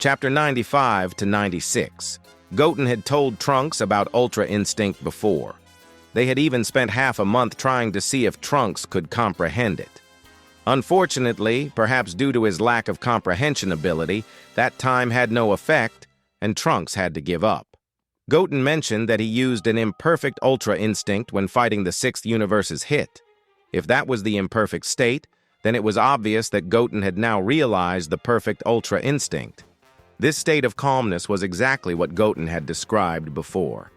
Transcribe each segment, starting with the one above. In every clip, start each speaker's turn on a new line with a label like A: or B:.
A: Chapter 95 to 96. Goten had told Trunks about Ultra Instinct before. They had even spent half a month trying to see if Trunks could comprehend it. Unfortunately, perhaps due to his lack of comprehension ability, that time had no effect, and Trunks had to give up. Goten mentioned that he used an imperfect Ultra Instinct when fighting the Sixth Universe's hit. If that was the imperfect state, then it was obvious that Goten had now realized the perfect Ultra Instinct. This state of calmness was exactly what Goten had described before.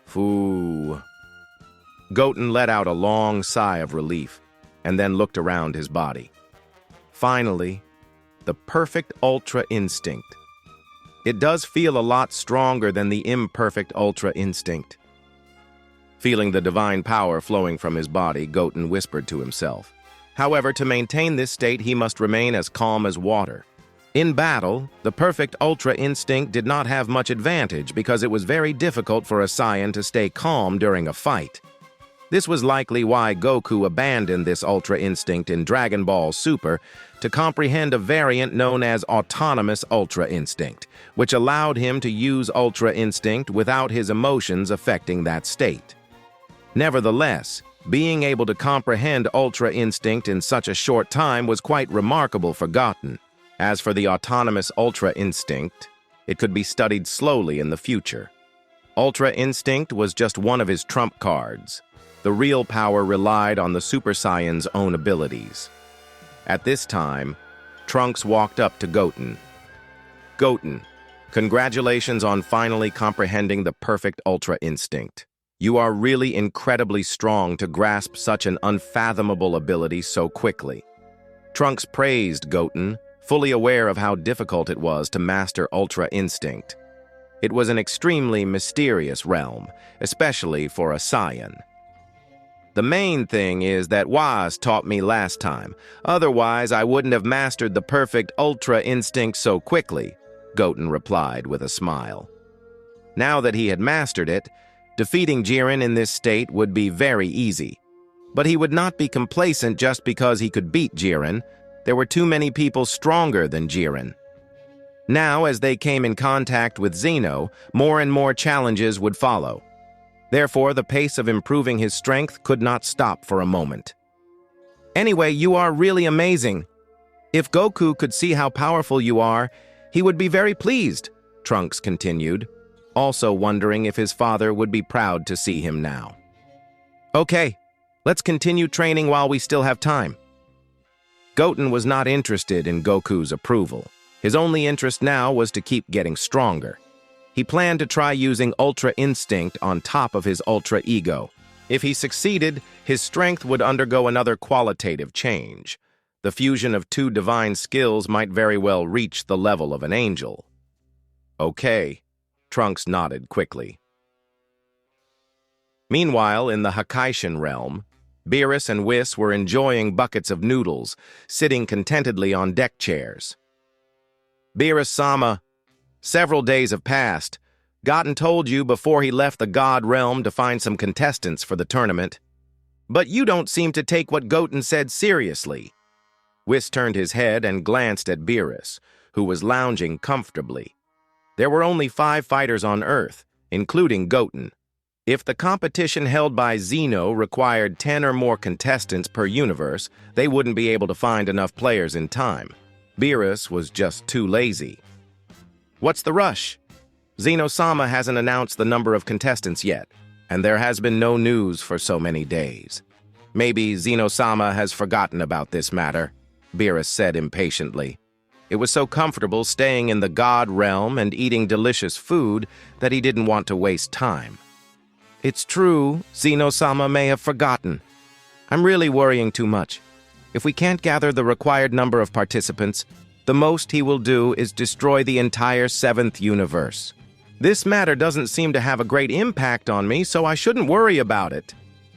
A: Phoo. Goten let out a long sigh of relief, and then looked around his body. Finally, the perfect Ultra Instinct. It does feel a lot stronger than the imperfect Ultra Instinct. Feeling the divine power flowing from his body, Goten whispered to himself. However, to maintain this state, he must remain as calm as water. In battle, the perfect Ultra Instinct did not have much advantage because it was very difficult for a Saiyan to stay calm during a fight. This was likely why Goku abandoned this Ultra Instinct in Dragon Ball Super to comprehend a variant known as Autonomous Ultra Instinct, which allowed him to use Ultra Instinct without his emotions affecting that state. Nevertheless, being able to comprehend Ultra Instinct in such a short time was quite remarkable for Goten. As for the Autonomous Ultra Instinct, it could be studied slowly in the future. Ultra Instinct was just one of his trump cards. The real power relied on the Super Saiyan's own abilities. At this time, Trunks walked up to Goten. Goten, congratulations on finally comprehending the perfect Ultra Instinct. You are really incredibly strong to grasp such an unfathomable ability so quickly. Trunks praised Goten, fully aware of how difficult it was to master Ultra Instinct. It was an extremely mysterious realm, especially for a Saiyan. The main thing is that Waz taught me last time, otherwise I wouldn't have mastered the perfect Ultra Instinct so quickly, Goten replied with a smile. Now that he had mastered it, defeating Jiren in this state would be very easy. But he would not be complacent just because he could beat Jiren. There were too many people stronger than Jiren. Now, as they came in contact with Zeno, more and more challenges would follow. Therefore, the pace of improving his strength could not stop for a moment. Anyway, you are really amazing. If Goku could see how powerful you are, he would be very pleased, Trunks continued, also wondering if his father would be proud to see him now. Okay, let's continue training while we still have time. Goten was not interested in Goku's approval. His only interest now was to keep getting stronger. He planned to try using Ultra Instinct on top of his Ultra Ego. If he succeeded, his strength would undergo another qualitative change. The fusion of two divine skills might very well reach the level of an angel. Okay, Trunks nodded quickly. Meanwhile, in the Hakaishin realm, Beerus and Whis were enjoying buckets of noodles, sitting contentedly on deck chairs. Beerus-sama, several days have passed. Goten told you before he left the God realm to find some contestants for the tournament. But you don't seem to take what Goten said seriously. Whis turned his head and glanced at Beerus, who was lounging comfortably. There were only 5 fighters on Earth, including Goten. If the competition held by Zeno required 10 or more contestants per universe, they wouldn't be able to find enough players in time. Beerus was just too lazy. What's the rush? Zeno-sama hasn't announced the number of contestants yet, and there has been no news for so many days. Maybe Zeno-sama has forgotten about this matter, Beerus said impatiently. It was so comfortable staying in the God realm and eating delicious food that he didn't want to waste time. It's true, Zeno-sama may have forgotten. I'm really worrying too much. If we can't gather the required number of participants, the most he will do is destroy the entire 7th universe. This matter doesn't seem to have a great impact on me, so I shouldn't worry about it,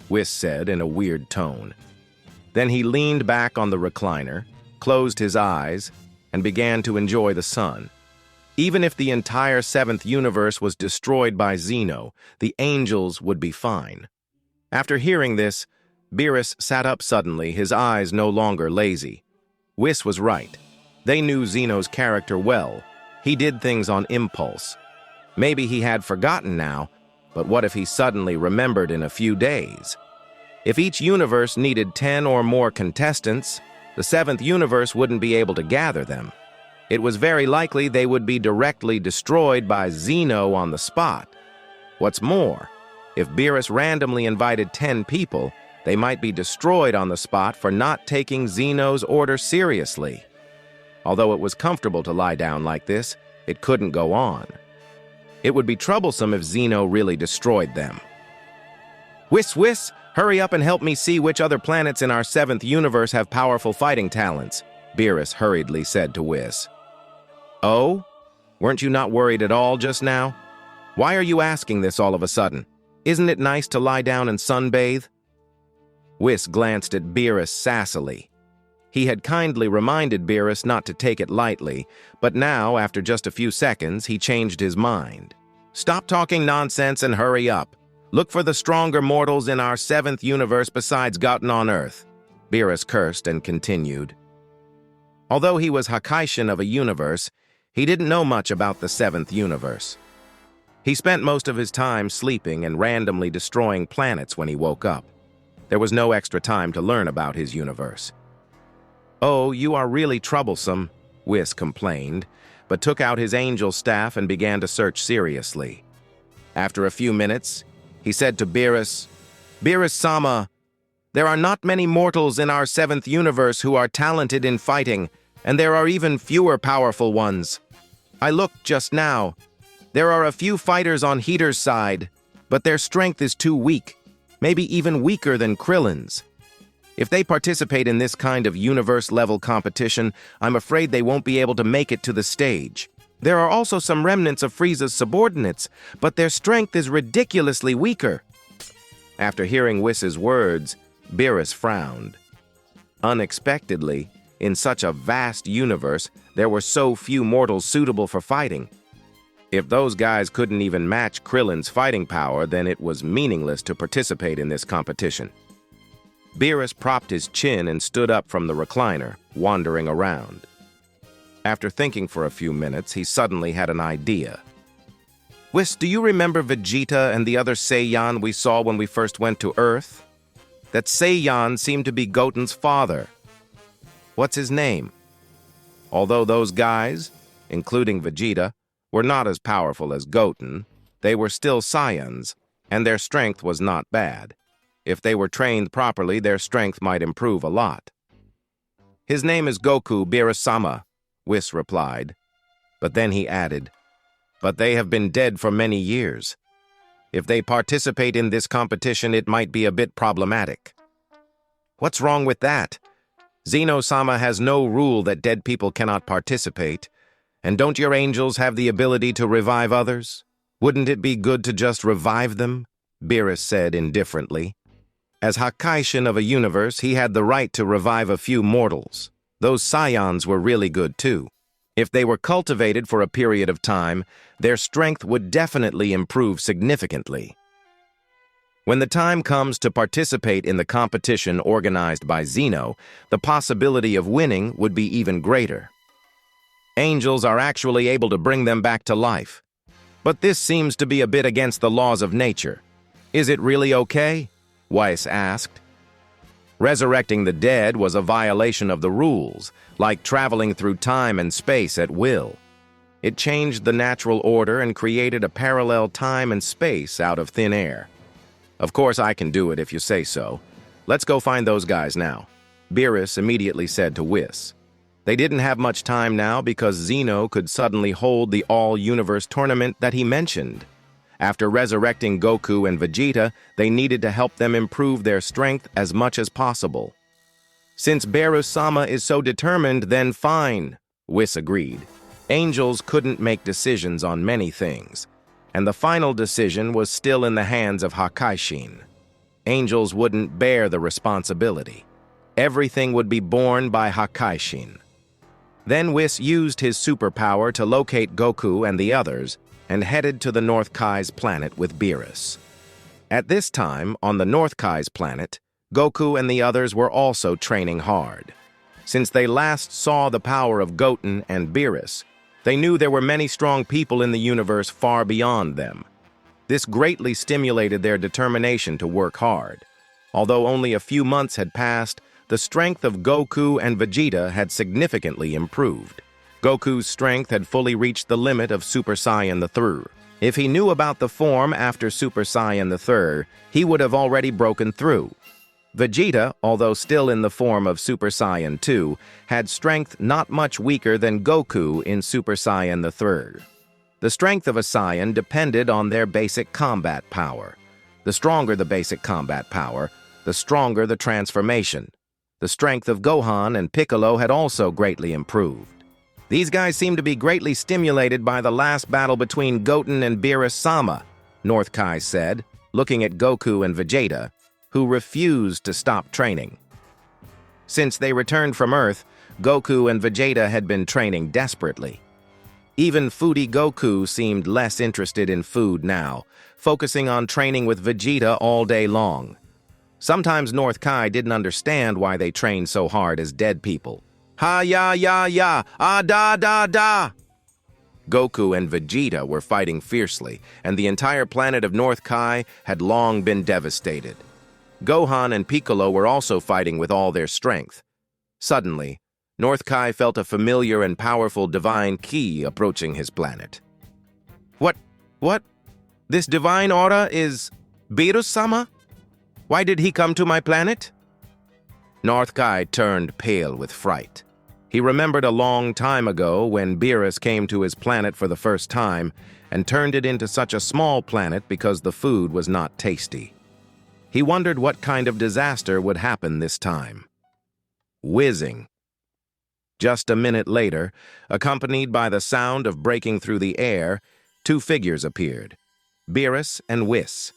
A: Whis said in a weird tone. Then he leaned back on the recliner, closed his eyes, and began to enjoy the sun. Even if the entire 7th universe was destroyed by Zeno, the angels would be fine. After hearing this, Beerus sat up suddenly, his eyes no longer lazy. Whis was right. They knew Zeno's character well, He did things on impulse. Maybe he had forgotten now, but what if he suddenly remembered in a few days? If each universe needed 10 or more contestants, the 7th universe wouldn't be able to gather them. It was very likely they would be directly destroyed by Zeno on the spot. What's more, if Beerus randomly invited 10 people, they might be destroyed on the spot for not taking Zeno's order seriously. Although it was comfortable to lie down like this, it couldn't go on. It would be troublesome if Zeno really destroyed them. Whis, hurry up and help me see which other planets in our 7th universe have powerful fighting talents, Beerus hurriedly said to Whis. Oh? Weren't you not worried at all just now? Why are you asking this all of a sudden? Isn't it nice to lie down and sunbathe? Whis glanced at Beerus sassily. He had kindly reminded Beerus not to take it lightly, but now, after just a few seconds, he changed his mind. Stop talking nonsense and hurry up. Look for the stronger mortals in our 7th universe besides Goten on Earth. Beerus cursed and continued. Although he was Hakaishin of a universe, he didn't know much about the 7th universe. He spent most of his time sleeping and randomly destroying planets when he woke up. There was no extra time to learn about his universe. Oh, you are really troublesome, Whis complained, but took out his angel staff and began to search seriously. After a few minutes, he said to Beerus, Beerus-sama, there are not many mortals in our 7th universe who are talented in fighting, and there are even fewer powerful ones. I looked just now. There are a few fighters on Heater's side, but their strength is too weak, maybe even weaker than Krillin's. If they participate in this kind of universe-level competition, I'm afraid they won't be able to make it to the stage. There are also some remnants of Frieza's subordinates, but their strength is ridiculously weaker. After hearing Whis's words, Beerus frowned. Unexpectedly, in such a vast universe, there were so few mortals suitable for fighting. If those guys couldn't even match Krillin's fighting power, then it was meaningless to participate in this competition. Beerus propped his chin and stood up from the recliner, wandering around. After thinking for a few minutes, he suddenly had an idea. Whis, do you remember Vegeta and the other Saiyan we saw when we first went to Earth? That Saiyan seemed to be Goten's father. What's his name? Although those guys, including Vegeta, were not as powerful as Goten, they were still Saiyans, and their strength was not bad. If they were trained properly, their strength might improve a lot. His name is Goku Beerus-sama, Whis replied. But then he added, but they have been dead for many years. If they participate in this competition, it might be a bit problematic. What's wrong with that? Zeno-sama has no rule that dead people cannot participate. And don't your angels have the ability to revive others? Wouldn't it be good to just revive them? Beerus said indifferently. As Hakaishin of a universe, he had the right to revive a few mortals. Those Saiyans were really good too. If they were cultivated for a period of time, their strength would definitely improve significantly. When the time comes to participate in the competition organized by Zeno, the possibility of winning would be even greater. Angels are actually able to bring them back to life. But this seems to be a bit against the laws of nature. Is it really okay? Whis asked. Resurrecting the dead was a violation of the rules, like traveling through time and space at will. It changed the natural order and created a parallel time and space out of thin air. Of course, I can do it if you say so. Let's go find those guys now, Beerus immediately said to Whis. They didn't have much time now because Zeno could suddenly hold the all-universe tournament that he mentioned. After resurrecting Goku and Vegeta, they needed to help them improve their strength as much as possible. Since Beerus-sama is so determined, then fine, Whis agreed. Angels couldn't make decisions on many things, and the final decision was still in the hands of Hakaishin. Angels wouldn't bear the responsibility. Everything would be borne by Hakaishin. Then Whis used his superpower to locate Goku and the others, and headed to the North Kai's planet with Beerus. At this time, on the North Kai's planet, Goku and the others were also training hard. Since they last saw the power of Goten and Beerus, They knew there were many strong people in the universe far beyond them. This greatly stimulated their determination to work hard. Although only a few months had passed, the strength of Goku and Vegeta had significantly improved. Goku's strength had fully reached the limit of Super Saiyan III. If he knew about the form after Super Saiyan III, he would have already broken through. Vegeta, although still in the form of Super Saiyan II, had strength not much weaker than Goku in Super Saiyan III. The strength of a Saiyan depended on their basic combat power. The stronger the basic combat power, the stronger the transformation. The strength of Gohan and Piccolo had also greatly improved. These guys seemed to be greatly stimulated by the last battle between Goten and Beerus-sama, North Kai said, looking at Goku and Vegeta, who refused to stop training. Since they returned from Earth, Goku and Vegeta had been training desperately. Even Foodie Goku seemed less interested in food now, focusing on training with Vegeta all day long. Sometimes North Kai didn't understand why they trained so hard as dead people. Ha ya ya ya, ah da da da! Goku and Vegeta were fighting fiercely, and the entire planet of North Kai had long been devastated. Gohan and Piccolo were also fighting with all their strength. Suddenly, North Kai felt a familiar and powerful divine ki approaching his planet. What? This divine aura is Beerus-sama? Why did he come to my planet? North Kai turned pale with fright. He remembered a long time ago when Beerus came to his planet for the first time and turned it into such a small planet because the food was not tasty. He wondered what kind of disaster would happen this time. Whizzing. Just a minute later, accompanied by the sound of breaking through the air, two figures appeared, Beerus and Whis.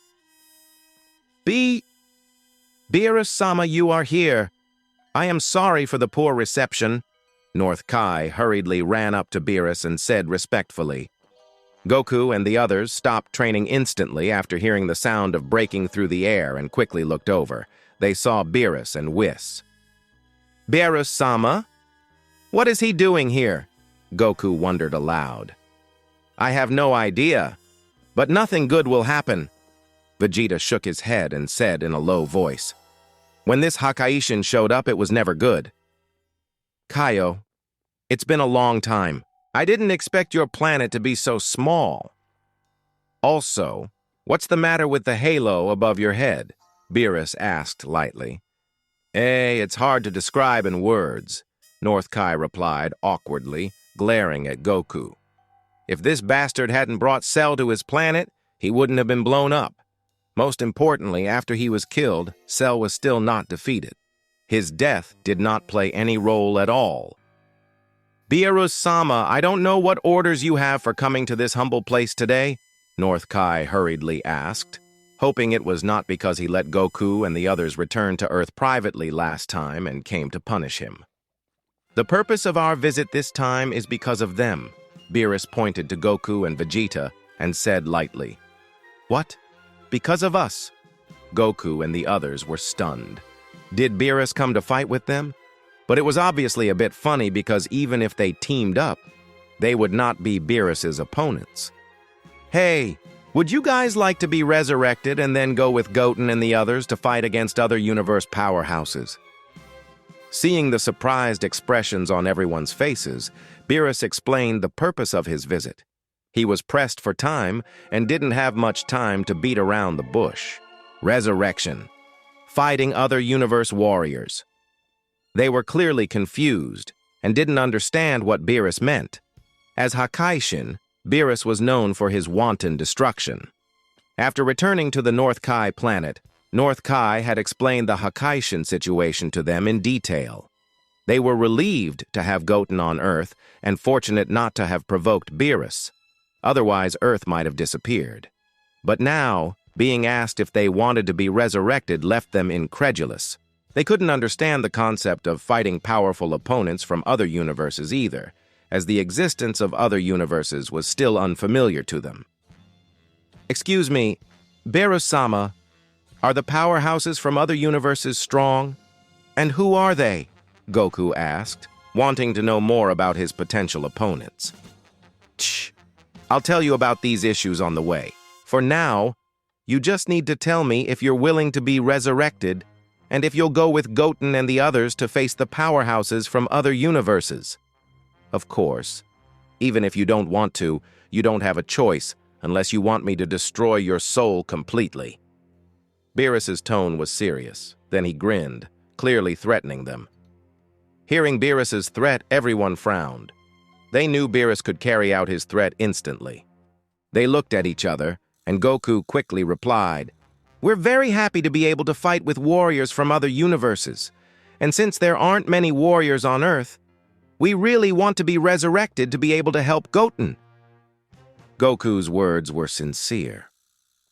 A: Beerus-sama, you are here. I am sorry for the poor reception. North Kai hurriedly ran up to Beerus and said respectfully. Goku and the others stopped training instantly after hearing the sound of breaking through the air and quickly looked over. They saw Beerus and Whis. Beerus-sama? What is he doing here? Goku wondered aloud. I have no idea, but nothing good will happen. Vegeta shook his head and said in a low voice. When this Hakaishin showed up, it was never good. Kaio, it's been a long time. I didn't expect your planet to be so small. Also, what's the matter with the halo above your head? Beerus asked lightly. It's hard to describe in words, North Kai replied awkwardly, glaring at Goku. If this bastard hadn't brought Cell to his planet, he wouldn't have been blown up. Most importantly, after he was killed, Cell was still not defeated. His death did not play any role at all. Beerus-sama, I don't know what orders you have for coming to this humble place today, North Kai hurriedly asked, hoping it was not because he let Goku and the others return to Earth privately last time and came to punish him. The purpose of our visit this time is because of them, Beerus pointed to Goku and Vegeta and said lightly. What? Because of us? Goku and the others were stunned. Did Beerus come to fight with them? But it was obviously a bit funny because even if they teamed up, they would not be Beerus's opponents. Hey, would you guys like to be resurrected and then go with Goten and the others to fight against other universe powerhouses? Seeing the surprised expressions on everyone's faces, Beerus explained the purpose of his visit. He was pressed for time and didn't have much time to beat around the bush. Resurrection. Fighting other universe warriors. They were clearly confused and didn't understand what Beerus meant. As Hakaishin, Beerus was known for his wanton destruction. After returning to the North Kai planet, North Kai had explained the Hakaishin situation to them in detail. They were relieved to have Goten on Earth and fortunate not to have provoked Beerus. Otherwise, Earth might have disappeared. But now, being asked if they wanted to be resurrected left them incredulous. They couldn't understand the concept of fighting powerful opponents from other universes either, as the existence of other universes was still unfamiliar to them. Excuse me, Beerus-sama, are the powerhouses from other universes strong? And who are they? Goku asked, wanting to know more about his potential opponents. I'll tell you about these issues on the way. For now, you just need to tell me if you're willing to be resurrected and if you'll go with Goten and the others to face the powerhouses from other universes. Of course, even if you don't want to, you don't have a choice unless you want me to destroy your soul completely. Beerus's tone was serious. Then he grinned, clearly threatening them. Hearing Beerus's threat, everyone frowned. They knew Beerus could carry out his threat instantly. They looked at each other, and Goku quickly replied, "We're very happy to be able to fight with warriors from other universes. And since there aren't many warriors on Earth, we really want to be resurrected to be able to help Goten." Goku's words were sincere.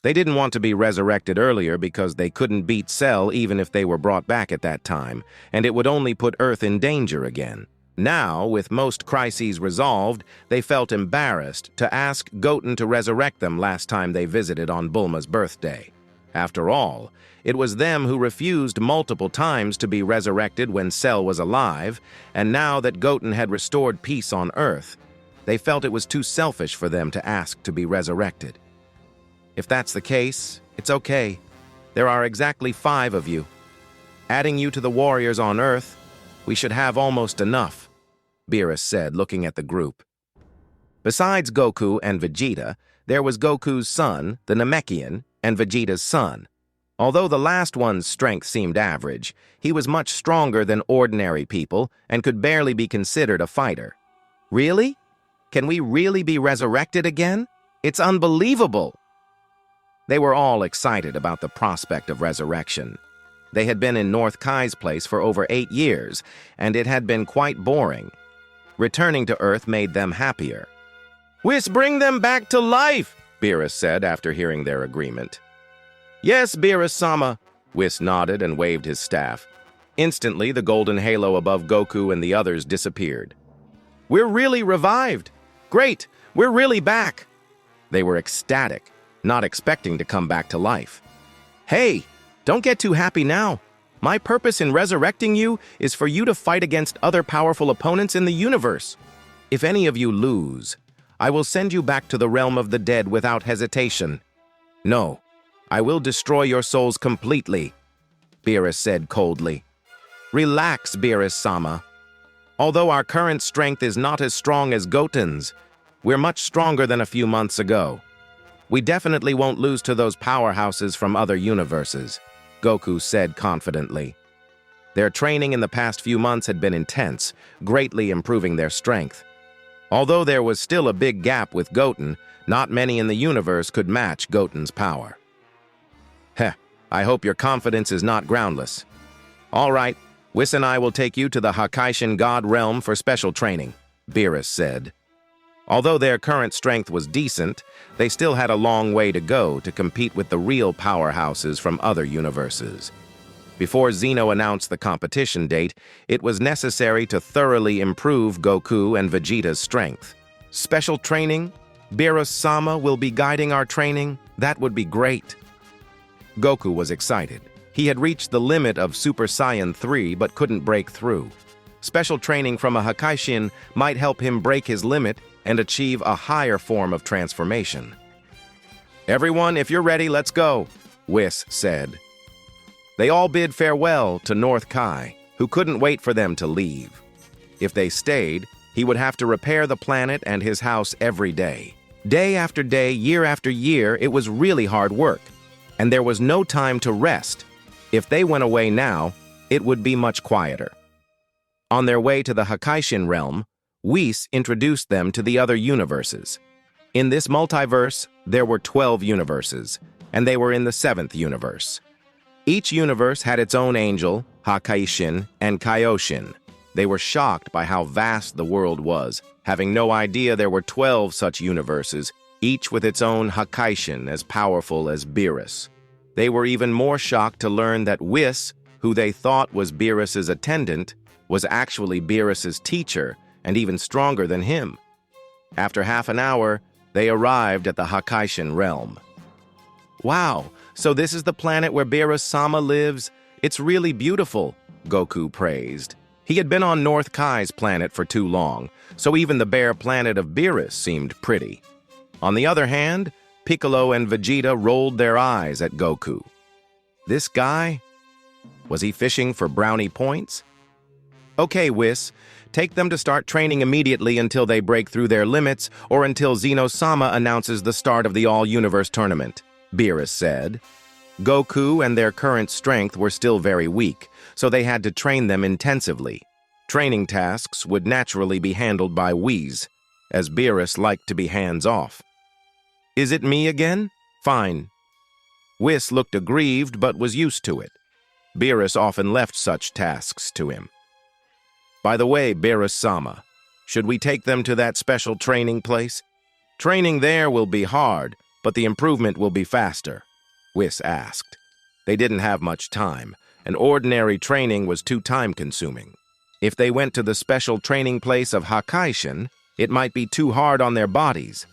A: They didn't want to be resurrected earlier because they couldn't beat Cell even if they were brought back at that time, and it would only put Earth in danger again. Now, with most crises resolved, they felt embarrassed to ask Goten to resurrect them last time they visited on Bulma's birthday. After all, it was them who refused multiple times to be resurrected when Cell was alive, and now that Goten had restored peace on Earth, they felt it was too selfish for them to ask to be resurrected. If that's the case, it's okay. There are exactly 5 of you. Adding you to the warriors on Earth, we should have almost enough, Beerus said, looking at the group. Besides Goku and Vegeta, there was Goku's son, the Namekian, and Vegeta's son. Although the last one's strength seemed average, he was much stronger than ordinary people and could barely be considered a fighter. Really? Can we really be resurrected again? It's unbelievable! They were all excited about the prospect of resurrection. They had been in North Kai's place for over 8 years, and it had been quite boring. Returning to Earth made them happier. "Whis, bring them back to life," Beerus said after hearing their agreement. "Yes, Beerus-sama," Whis nodded and waved his staff. Instantly, the golden halo above Goku and the others disappeared. "We're really revived! Great! We're really back!" They were ecstatic, not expecting to come back to life. "Hey, don't get too happy now. My purpose in resurrecting you is for you to fight against other powerful opponents in the universe. If any of you lose, I will send you back to the realm of the dead without hesitation. No, I will destroy your souls completely," Beerus said coldly. "Relax, Beerus-sama. Although our current strength is not as strong as Goten's, we're much stronger than a few months ago. We definitely won't lose to those powerhouses from other universes," Goku said confidently. Their training in the past few months had been intense, greatly improving their strength. Although there was still a big gap with Goten, not many in the universe could match Goten's power. "Heh, I hope your confidence is not groundless. All right, Whis and I will take you to the Hakaishin God realm for special training," Beerus said. Although their current strength was decent, they still had a long way to go to compete with the real powerhouses from other universes. Before Zeno announced the competition date, it was necessary to thoroughly improve Goku and Vegeta's strength. "Special training? Beerus-sama will be guiding our training? That would be great." Goku was excited. He had reached the limit of Super Saiyan 3 but couldn't break through. Special training from a Hakaishin might help him break his limit and achieve a higher form of transformation. "Everyone, if you're ready, let's go," Whis said. They all bid farewell to North Kai, who couldn't wait for them to leave. If they stayed, he would have to repair the planet and his house every day. Day after day, year after year, it was really hard work, and there was no time to rest. If they went away now, it would be much quieter. On their way to the Hakaishin realm, Whis introduced them to the other universes. In this multiverse, there were 12 universes, and they were in the 7th universe. Each universe had its own angel, Hakaishin, and Kaioshin. They were shocked by how vast the world was, having no idea there were 12 such universes, each with its own Hakaishin as powerful as Beerus. They were even more shocked to learn that Whis, who they thought was Beerus's attendant, was actually Beerus's teacher, and even stronger than him. After half an hour, they arrived at the Hakaishin realm. "Wow, so this is the planet where Beerus-sama lives? It's really beautiful," Goku praised. He had been on North Kai's planet for too long, so even the bare planet of Beerus seemed pretty. On the other hand, Piccolo and Vegeta rolled their eyes at Goku. This guy? Was he fishing for brownie points? Okay, Whis, take them to start training immediately until they break through their limits or until Zeno-sama announces the start of the All-Universe tournament, Beerus said. Goku and their current strength were still very weak, so they had to train them intensively. Training tasks would naturally be handled by Whis, as Beerus liked to be hands-off. Is it me again? Fine. Whis looked aggrieved but was used to it. Beerus often left such tasks to him. By the way, Beerus-sama, should we take them to that special training place? Training there will be hard, but the improvement will be faster, Whis asked. They didn't have much time, and ordinary training was too time-consuming. If they went to the special training place of Hakaishin, it might be too hard on their bodies.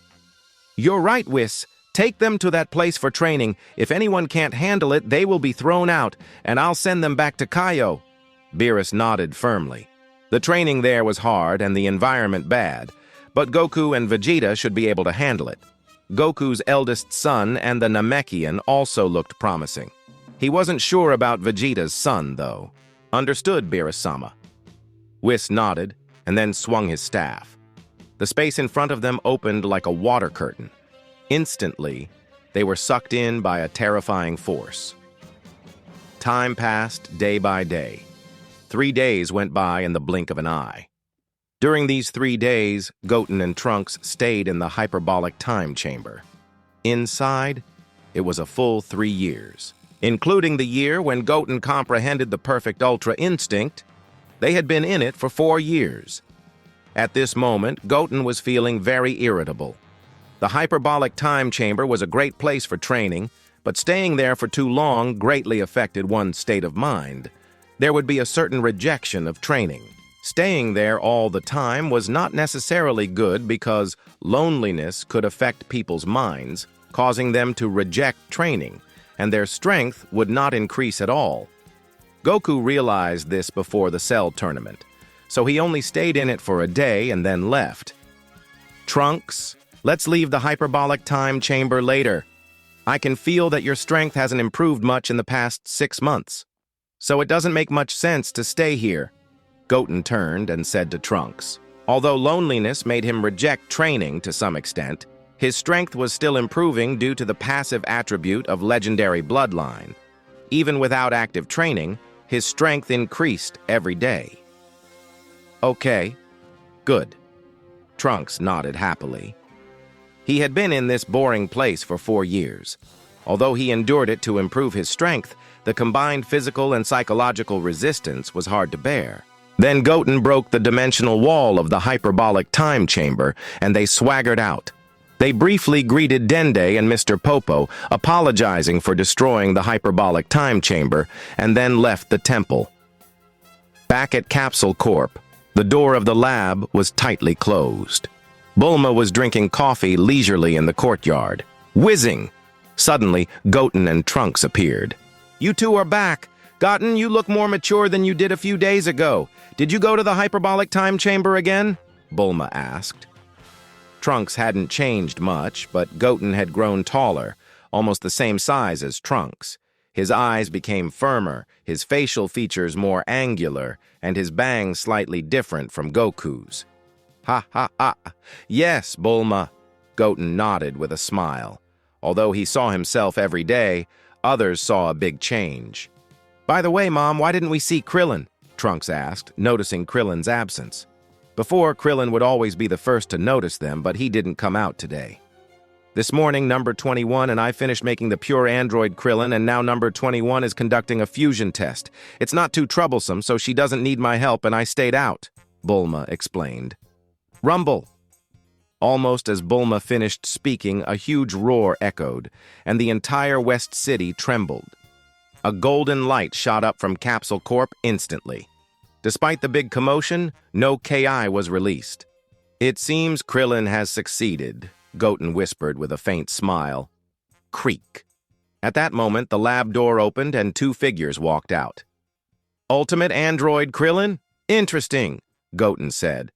A: You're right, Whis. Take them to that place for training. If anyone can't handle it, they will be thrown out, and I'll send them back to Kaio. Beerus nodded firmly. The training there was hard and the environment bad, but Goku and Vegeta should be able to handle it. Goku's eldest son and the Namekian also looked promising. He wasn't sure about Vegeta's son, though. Understood, Beerus-sama. Whis nodded and then swung his staff. The space in front of them opened like a water curtain. Instantly, they were sucked in by a terrifying force. Time passed day by day. 3 days went by in the blink of an eye. During these 3 days, Goten and Trunks stayed in the hyperbolic time chamber. Inside, it was a full 3 years. Including the year when Goten comprehended the perfect Ultra Instinct, they had been in it for 4 years. At this moment, Goten was feeling very irritable. The hyperbolic time chamber was a great place for training, but staying there for too long greatly affected one's state of mind. There would be a certain rejection of training. Staying there all the time was not necessarily good because loneliness could affect people's minds, causing them to reject training, and their strength would not increase at all. Goku realized this before the Cell tournament, so he only stayed in it for a day and then left. Trunks, let's leave the hyperbolic time chamber later. I can feel that your strength hasn't improved much in the past 6 months, so it doesn't make much sense to stay here. Goten turned and said to Trunks. Although loneliness made him reject training to some extent, his strength was still improving due to the passive attribute of legendary bloodline. Even without active training, his strength increased every day. Okay, good. Trunks nodded happily. He had been in this boring place for 4 years. Although he endured it to improve his strength, the combined physical and psychological resistance was hard to bear. Then Goten broke the dimensional wall of the hyperbolic time chamber, and they swaggered out. They briefly greeted Dende and Mr. Popo, apologizing for destroying the hyperbolic time chamber, and then left the temple. Back at Capsule Corp, the door of the lab was tightly closed. Bulma was drinking coffee leisurely in the courtyard. Whizzing! Suddenly, Goten and Trunks appeared. You two are back. Goten, you look more mature than you did a few days ago. Did you go to the hyperbolic time chamber again? Bulma asked. Trunks hadn't changed much, but Goten had grown taller, almost the same size as Trunks. His eyes became firmer, his facial features more angular, and his bangs slightly different from Goku's. Ha ha ha. Yes, Bulma. Goten nodded with a smile. Although he saw himself every day, others saw a big change. By the way, Mom, why didn't we see Krillin? Trunks asked, noticing Krillin's absence. Before, Krillin would always be the first to notice them, but he didn't come out today. This morning, number 21 and I finished making the pure android Krillin, and now number 21 is conducting a fusion test. It's not too troublesome, so she doesn't need my help, and I stayed out, Bulma explained. Rumble! Almost as Bulma finished speaking, a huge roar echoed, and the entire West City trembled. A golden light shot up from Capsule Corp instantly. Despite the big commotion, no KI was released. It seems Krillin has succeeded, Goten whispered with a faint smile. Creak. At that moment, the lab door opened and 2 figures walked out. Ultimate Android Krillin? Interesting, Goten said.